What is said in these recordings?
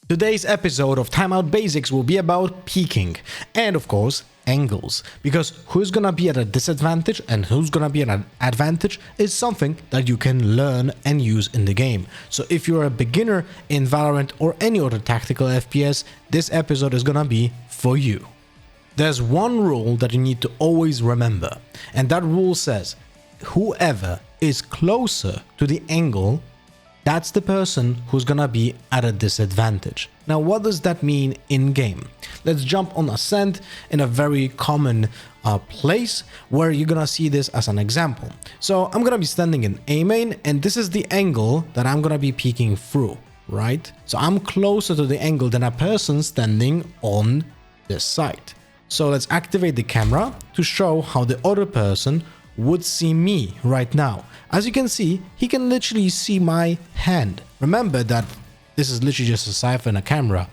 Today's episode of Timeout Basics will be about peeking and, of course, angles. Because who's gonna be at a disadvantage and who's gonna be at an advantage is something that you can learn and use in the game. So if you're a beginner in Valorant or any other tactical FPS, this episode is gonna be for you. There's one rule that you need to always remember, and that rule says whoever is closer to the angle, that's the person who's gonna be at a disadvantage. Now, what does that mean in game? Let's jump on Ascent in a very common place where you're gonna see this as an example. So I'm gonna be standing in A main, and this is the angle that I'm gonna be peeking through, right? So I'm closer to the angle than a person standing on this side. So let's activate the camera to show how the other person would see me right now. As you can see, he can literally see my hand. Remember that this is literally just a Cypher and a camera.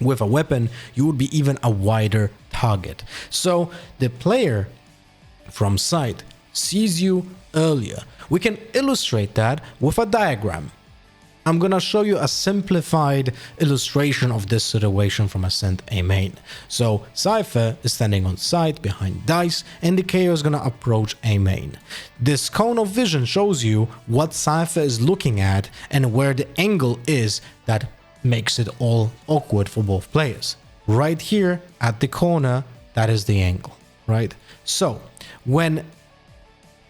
With a weapon, you would be even a wider target. So the player from side sees you earlier. We can illustrate that with a diagram. I'm gonna show you a simplified illustration of this situation from Ascent A main. So Cypher is standing on side behind Dice, and the KO is gonna approach A main. This cone of vision shows you what Cypher is looking at and where the angle is that makes it all awkward for both players. Right here at the corner, that is the angle, right? So when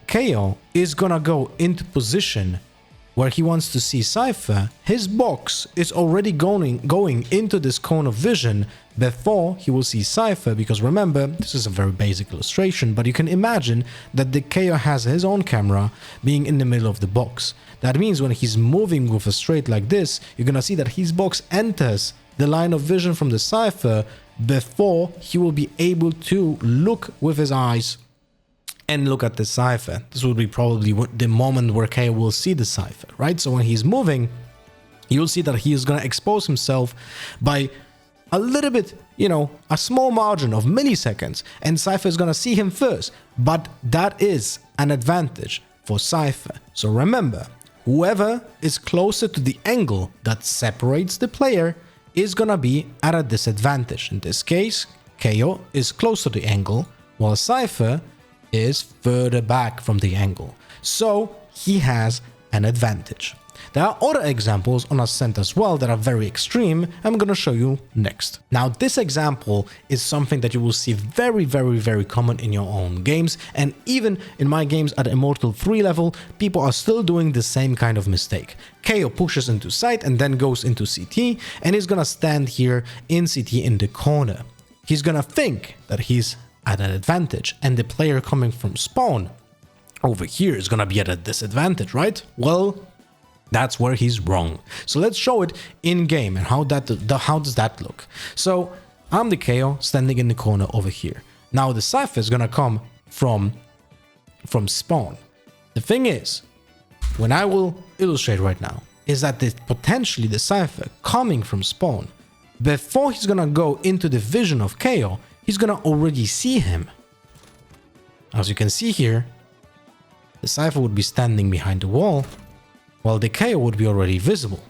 KO is gonna go into position where he wants to see Cypher, his box is already going into this cone of vision before he will see Cypher, because remember, this is a very basic illustration, but you can imagine that the KO has his own camera being in the middle of the box. That means when he's moving with a straight like this, you're gonna see that his box enters the line of vision from the Cypher before he will be able to look with his eyes and look at the Cypher. This will be probably the moment where KO will see the Cypher, right? So when he's moving, you'll see that he is going to expose himself by a little bit, a small margin of milliseconds, and Cypher is going to see him first. But that is an advantage for Cypher. So remember, whoever is closer to the angle that separates the player is going to be at a disadvantage. In this case, KO is close to the angle, while Cypher is further back from the angle, so he has an advantage. There are other examples on Ascent as well that are very extreme. I'm gonna show you next. Now, this example is something that you will see very, very, very common in your own games, and even in my games at Immortal 3 level, people are still doing the same kind of mistake. KO pushes into site and then goes into CT, and he's gonna stand here in CT in the corner. He's gonna think that he's at an advantage, and the player coming from spawn over here is gonna be at a disadvantage, right? Well, that's where he's wrong. So let's show it in game and how does that look. So I'm the KO standing in the corner over here. Now the Cypher is gonna come from spawn. The thing is, when I will illustrate right now, is that potentially the Cypher coming from spawn, before he's gonna go into the vision of KO, he's gonna already see him. As you can see here, the Cypher would be standing behind the wall, while the KO would be already visible.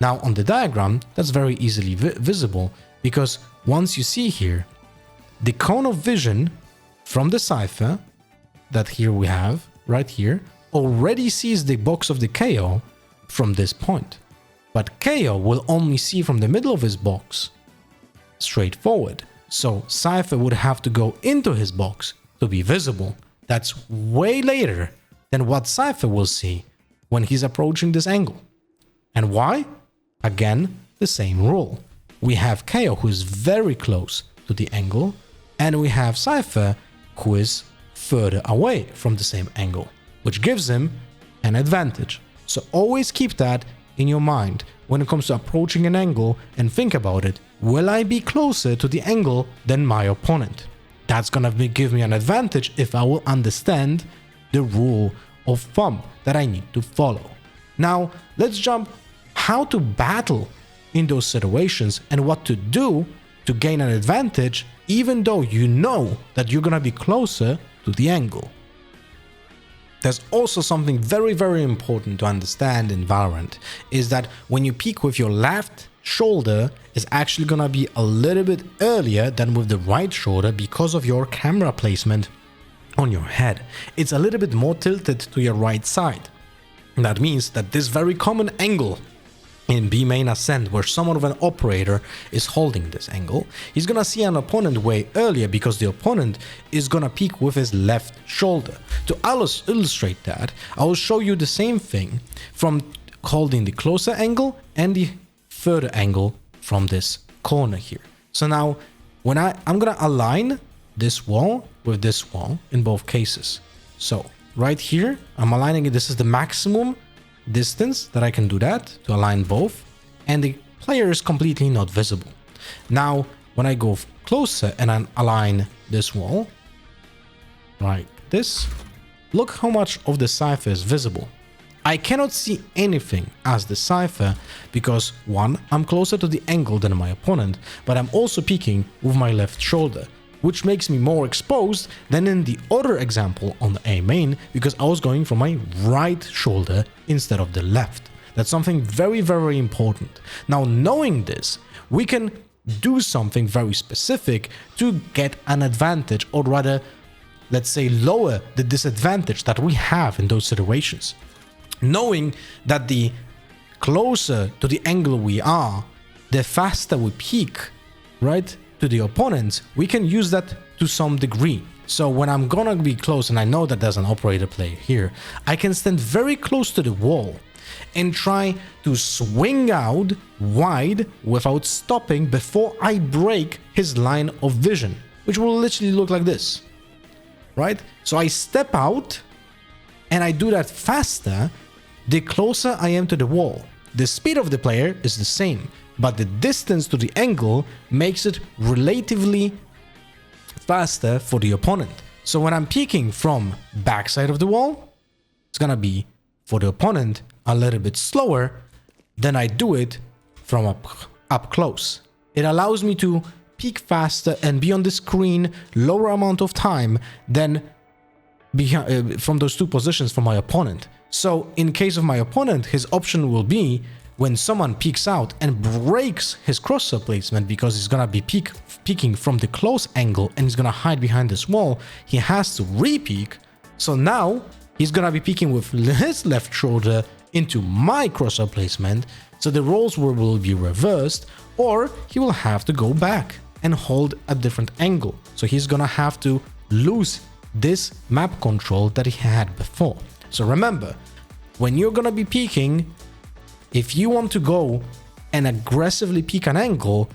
Now on the diagram, that's very easily visible, because once you see here, the cone of vision from the Cypher, that here we have, right here, already sees the box of the KO from this point. But KO will only see from the middle of his box, straight forward. So Cypher would have to go into his box to be visible. That's way later than what Cypher will see when he's approaching this angle. And why? Again, the same rule. We have KO who is very close to the angle, and we have Cypher who is further away from the same angle, which gives him an advantage. So always keep that in your mind when it comes to approaching an angle, and think about it. Will I be closer to the angle than my opponent? That's gonna give me an advantage if I will understand the rule of thumb that I need to follow. Now, let's jump how to battle in those situations and what to do to gain an advantage, even though you know that you're gonna be closer to the angle. There's also something very, very important to understand in Valorant, is that when you peek with your left shoulder is actually gonna be a little bit earlier than with the right shoulder because of your camera placement on your head. It's a little bit more tilted to your right side. That means that this very common angle in B main ascent, where someone of an operator is holding this angle, he's gonna see an opponent way earlier because the opponent is gonna peek with his left shoulder. To illustrate that, I will show you the same thing from holding the closer angle and the further angle from this corner here. So now when I'm gonna align this wall with this wall in both cases. So right here, I'm aligning it. This is the maximum distance that I can do that to align both, and the player is completely not visible. Now when I go closer and I align this wall like this, look how much of the cipher is visible. I cannot see anything as the cipher because one, I'm closer to the angle than my opponent, but I'm also peeking with my left shoulder, which makes me more exposed than in the other example on the A main because I was going from my right shoulder instead of the left. That's something very, very important. Now, knowing this, we can do something very specific to get an advantage, or rather, let's say lower the disadvantage that we have in those situations. Knowing that the closer to the angle we are, the faster we peek, right, to the opponents, we can use that to some degree. So when I'm gonna be close and I know that there's an operator player here, I can stand very close to the wall and try to swing out wide without stopping before I break his line of vision, which will literally look like this, right? So I step out and I do that faster the closer I am to the wall. The speed of the player is the same, but the distance to the angle makes it relatively faster for the opponent. So when I'm peeking from backside of the wall, it's gonna be for the opponent a little bit slower than I do it from up close. It allows me to peek faster and be on the screen lower amount of time than from those two positions from my opponent. So in case of my opponent, his option will be when someone peeks out and breaks his crosshair placement because he's gonna be peeking from the close angle and he's gonna hide behind this wall, he has to re-peek. So now he's gonna be peeking with his left shoulder into my crosshair placement. So the roles will be reversed, or he will have to go back and hold a different angle. So he's gonna have to lose this map control that he had before. So remember, when you're gonna be peeking, if you want to go and aggressively peek an angle,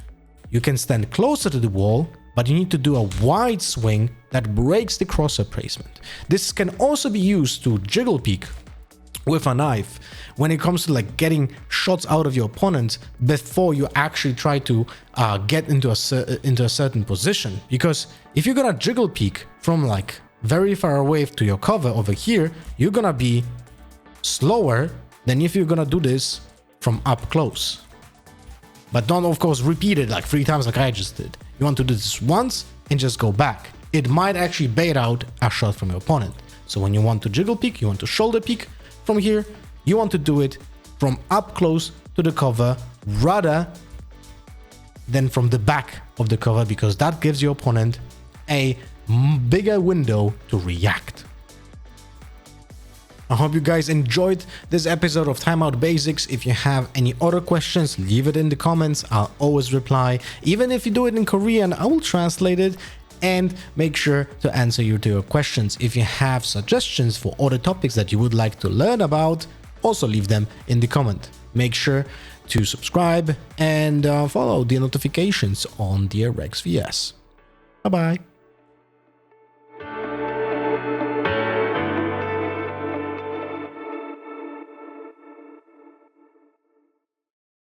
you can stand closer to the wall, but you need to do a wide swing that breaks the crosshair placement. This can also be used to jiggle peek with a knife when it comes to like getting shots out of your opponent before you actually try to get into a certain position. Because if you're gonna jiggle peek from like very far away to your cover over here, you're gonna be slower than if you're gonna do this from up close. But don't, of course, repeat it like 3 times like I just did. You want to do this once and just go back. It might actually bait out a shot from your opponent. So when you want to jiggle peek, you want to shoulder peek from here, you want to do it from up close to the cover rather than from the back of the cover, because that gives your opponent a bigger window to react. I hope you guys enjoyed this episode of Timeout Basics. If you have any other questions, leave it in the comments. I'll always reply. Even if you do it in Korean, I will translate it and make sure to answer your questions. If you have suggestions for other topics that you would like to learn about, also leave them in the comment. Make sure to subscribe and follow the notifications on the RxVS. Bye-bye.